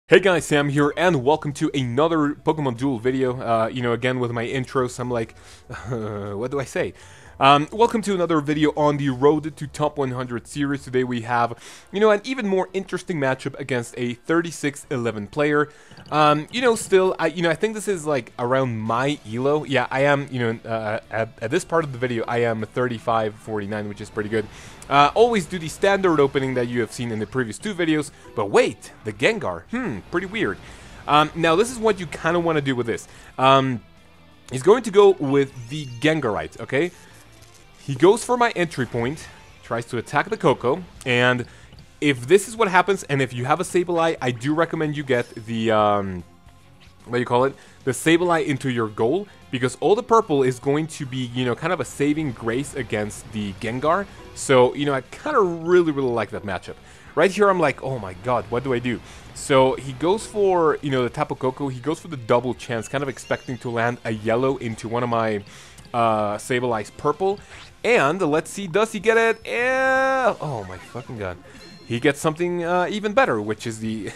Hey guys, Sam here, and welcome to another Pokemon Duel video. Again with my intros, I'm like, what do I say? Welcome to another video on the Road to Top 100 series. Today we have, an even more interesting matchup against a 36-11 player. I think this is like around my elo. Yeah, I am, at this part of the video, I am 35-49, which is pretty good. Always do the standard opening that you have seen in the previous two videos, but wait, the Gengar, pretty weird. Now this is what you kind of want to do with this. He's going to go with the Gengarite, okay? He goes for my entry point, tries to attack the Koko, and if this is what happens, and if you have a Sableye, I do recommend you get the, the Sableye into your goal, because all the purple is going to be, kind of a saving grace against the Gengar. So, I kind of really like that matchup. Right here, I'm like, oh my god, what do I do? So, he goes for, the Tapu Koko, he goes for the double chance, kind of expecting to land a yellow into one of my Sableye's purple. And let's see, does he get it? Yeah! Oh my fucking god. He gets something even better, which is the,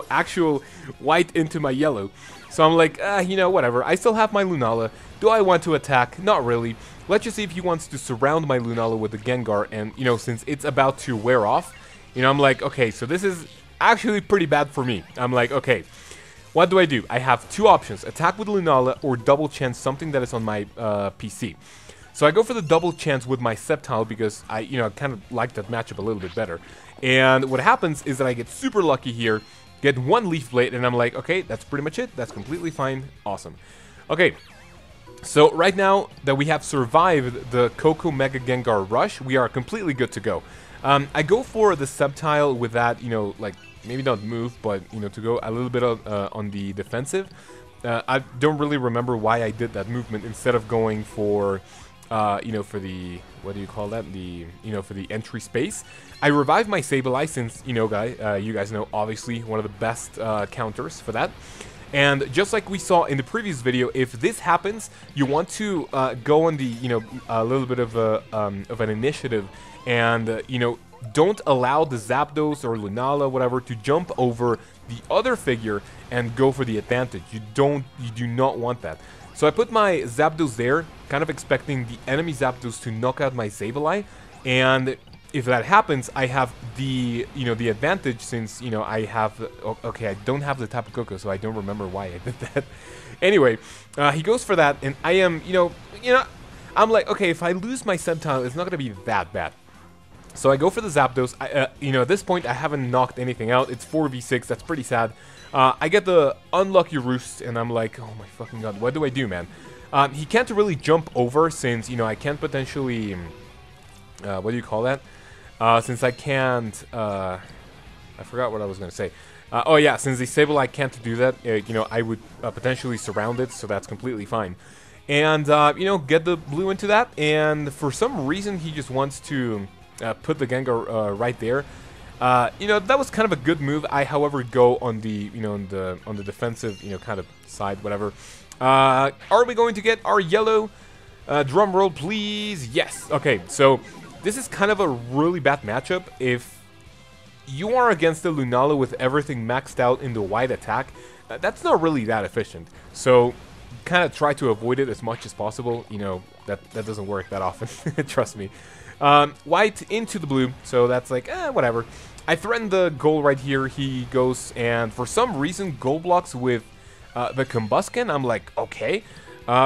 actual white into my yellow. So I'm like, whatever. I still have my Lunala. Do I want to attack? Not really. Let's just see if he wants to surround my Lunala with the Gengar. And, since it's about to wear off, I'm like, okay, so this is actually pretty bad for me. I'm like, okay, what do I do? I have two options. Attack with Lunala or double chance something that is on my PC. So I go for the double chance with my Sceptile because I kind of like that matchup a little bit better. And what happens is that I get super lucky here, get one Leaf Blade, and I'm like, okay, that's pretty much it. That's completely fine. Awesome. Okay, so right now that we have survived the Koko Mega Gengar Rush, we are completely good to go. I go for the Sceptile with that, maybe not move, but, to go a little bit on the defensive. I don't really remember why I did that movement instead of going for... for the, what do you call that? The, for the entry space. I revived my Sableye since, you guys know, obviously, one of the best counters for that. And just like we saw in the previous video, if this happens, you want to go on the, a little bit of an initiative and, don't allow the Zapdos or Lunala, whatever, to jump over the other figure and go for the advantage. You do not want that. So I put my Zapdos there, kind of expecting the enemy Zapdos to knock out my Sableye, and if that happens, I have the, the advantage since, I have, okay, I don't have the Tapu Koko, so I don't remember why I did that. Anyway, he goes for that, and I am, I'm like, okay, if I lose my Sceptile, it's not going to be that bad. So I go for the Zapdos. At this point, I haven't knocked anything out. It's 4v6. That's pretty sad. I get the unlucky Roost, and I'm like, oh my fucking god, what do I do, man? He can't really jump over since, I can't potentially... what do you call that? Since I can't... I forgot what I was going to say. Oh yeah, since the Sableye can't do that, I would potentially surround it, so that's completely fine. And, get the blue into that, and for some reason he just wants to... put the Gengar right there. That was kind of a good move. I, however, go on the, on the defensive, kind of side, whatever. Are we going to get our yellow? Drum roll, please. Yes. Okay, so this is kind of a really bad matchup. If you are against the Lunala with everything maxed out in the white attack, that's not really that efficient. So kind of try to avoid it as much as possible. That doesn't work that often. Trust me. White into the blue, so that's like, whatever. I threaten the goal right here. He goes, and for some reason, goal blocks with the Combusken. I'm like, okay.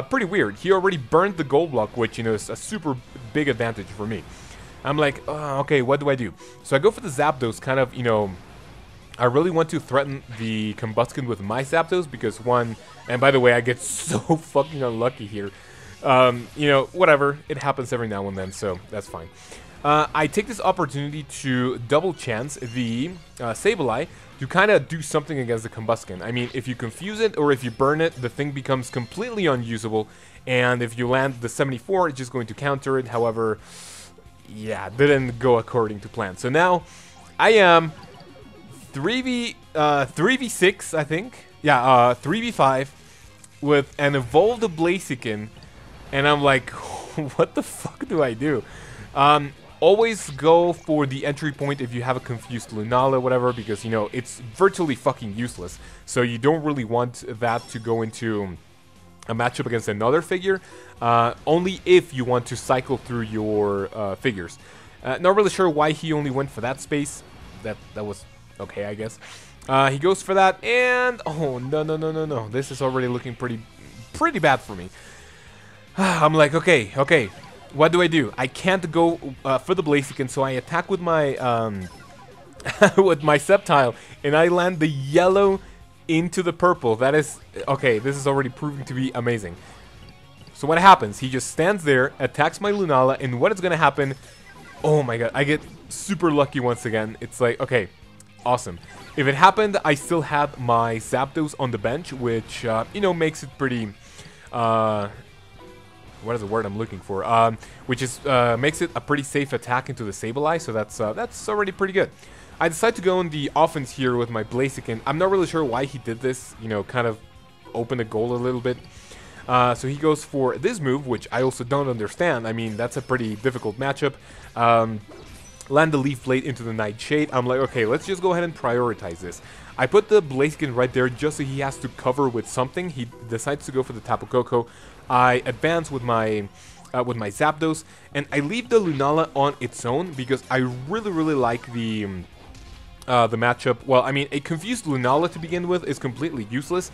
Pretty weird. He already burned the goal block, which, is a super big advantage for me. I'm like, okay, what do I do? So I go for the Zapdos, kind of, I really want to threaten the Combusken with my Zapdos, because one, and by the way, I get so fucking unlucky here. Whatever, it happens every now and then, so that's fine. I take this opportunity to double chance the Sableye to kind of do something against the Combusken. I mean, if you confuse it or if you burn it, the thing becomes completely unusable, and if you land the 74, it's just going to counter it. However, yeah, didn't go according to plan. So now I am 3v6, I think. Yeah, 3v5 with an evolved Blaziken. And I'm like, what the fuck do I do? Always go for the entry point if you have a confused Lunala, whatever, because, you know, it's virtually fucking useless. So you don't really want that to go into a matchup against another figure, only if you want to cycle through your figures. Not really sure why he only went for that space. That was okay, I guess. He goes for that, and oh no! This is already looking pretty bad for me. I'm like, okay. What do I do? I can't go for the Blaziken, so I attack with my with my Sceptile, and I land the yellow into the purple. That is okay. This is already proving to be amazing. So what happens? He just stands there, attacks my Lunala, and what is gonna happen? Oh my god! I get super lucky once again. It's like, okay, awesome. If it happened, I still had my Zapdos on the bench, which you know, makes it pretty. What is the word I'm looking for? Which is makes it a pretty safe attack into the Sableye, so that's already pretty good. I decided to go on the offense here with my Blaziken. I'm not really sure why he did this, you know, kind of open the goal a little bit. So he goes for this move, which I also don't understand. I mean, that's a pretty difficult matchup. Land the Leaf Blade into the Nightshade. I'm like, okay, let's just go ahead and prioritize this. I put the Blaziken right there just so he has to cover with something. He decides to go for the Tapu Koko. I advance with my Zapdos, and I leave the Lunala on its own because I really like the matchup. Well, I mean, a confused Lunala to begin with is completely useless,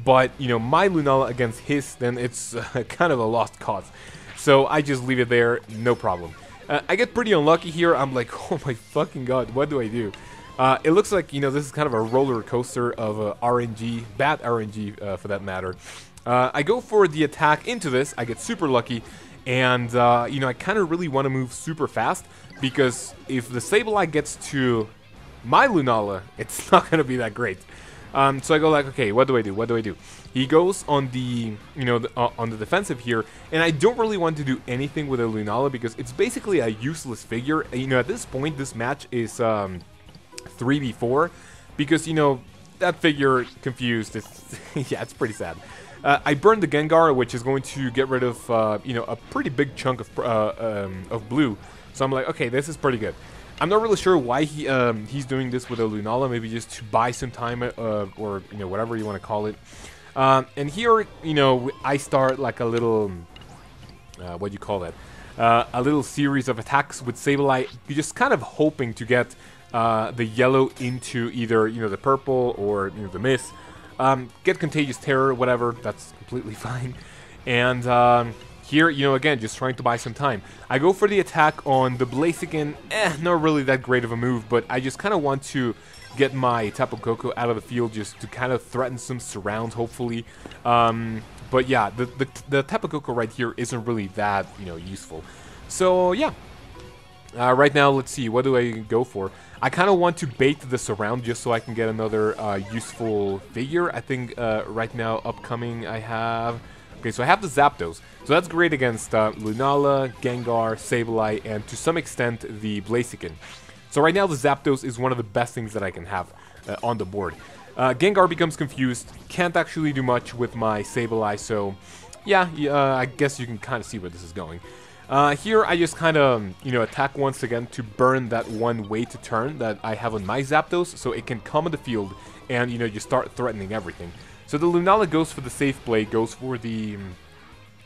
but you know, my Lunala against his, then it's kind of a lost cause. So I just leave it there, no problem. I get pretty unlucky here. I'm like, oh my fucking god, what do I do? It looks like, you know, this is kind of a roller coaster of RNG, bad RNG for that matter. I go for the attack into this, I get super lucky, and you know, I kind of really want to move super fast, because if the Sableye gets to my Lunala, it's not going to be that great. So I go like, okay, what do I do? He goes on the, you know, on the defensive here, and I don't really want to do anything with a Lunala because it's basically a useless figure. You know, at this point, this match is 3v4, because, you know, that figure confused. It's yeah, it's pretty sad. I burned the Gengar, which is going to get rid of, you know, a pretty big chunk of blue. So I'm like, okay, this is pretty good. I'm not really sure why he's doing this with a Lunala, maybe just to buy some time, or, you know, whatever you want to call it. And here, you know, I start like a little, what do you call that? A little series of attacks with Sableye, just kind of hoping to get the yellow into either, you know, the purple or, you know, the miss. Get Contagious Terror, whatever, that's completely fine. And here, you know, again, just trying to buy some time. I go for the attack on the Blaziken. Not really that great of a move, but I just kind of want to get my Tapu Koko out of the field just to kind of threaten some surrounds, hopefully. But yeah, the Tapu Koko right here isn't really that, you know, useful. So yeah. Right now, let's see, what do I go for? I kind of want to bait the surround just so I can get another useful figure. I think right now, upcoming, I have... Okay, so I have the Zapdos. So that's great against Lunala, Gengar, Sableye, and to some extent, the Blaziken. So right now, the Zapdos is one of the best things that I can have on the board. Gengar becomes confused, can't actually do much with my Sableye, so yeah, I guess you can kind of see where this is going. Here, I just kind of, you know, attack once again to burn that one way to turn that I have on my Zapdos, so it can come on the field and, you know, you start threatening everything. So the Lunala goes for the Safe Blade, goes for the,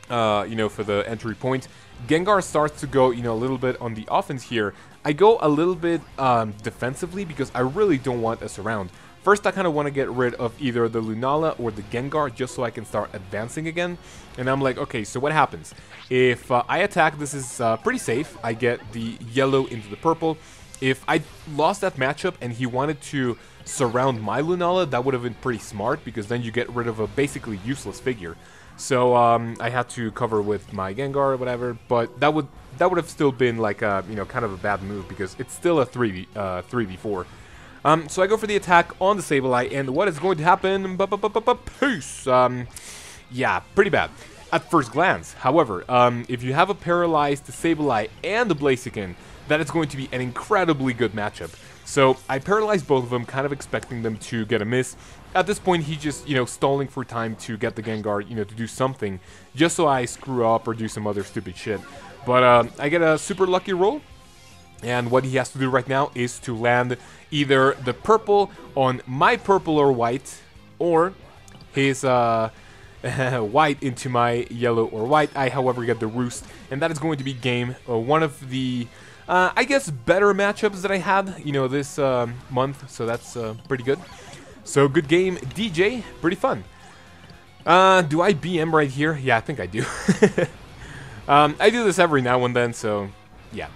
you know, for the entry point. Gengar starts to go, you know, a little bit on the offense here. I go a little bit defensively because I really don't want a surround. First, I kind of want to get rid of either the Lunala or the Gengar just so I can start advancing again. And I'm like, okay, so what happens? If I attack, this is pretty safe. I get the yellow into the purple. If I lost that matchup and he wanted to surround my Lunala, that would have been pretty smart because then you get rid of a basically useless figure. So I had to cover with my Gengar or whatever, but that would have still been like a, you know, kind of a bad move because it's still a 3v4. So I go for the attack on the Sableye, and what is going to happen? Peace! Yeah, pretty bad at first glance. However, if you have a paralyzed Sableye and the Blaziken, that is going to be an incredibly good matchup. So I paralyzed both of them, kind of expecting them to get a miss. At this point, he's just, you know, stalling for time to get the Gengar, you know, to do something, just so I screw up or do some other stupid shit. But I get a super lucky roll. And what he has to do right now is to land either the purple on my purple or white, or his white into my yellow or white. I, however, get the roost, and that is going to be game one of the, I guess, better matchups that I had, you know, this month. So that's pretty good. So good game, DJ. Pretty fun. Do I BM right here? Yeah, I think I do. I do this every now and then, so yeah.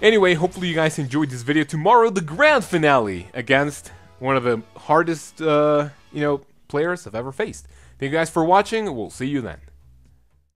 Anyway, hopefully you guys enjoyed this video. Tomorrow, the grand finale against one of the hardest, you know, players I've ever faced. Thank you guys for watching. We'll see you then.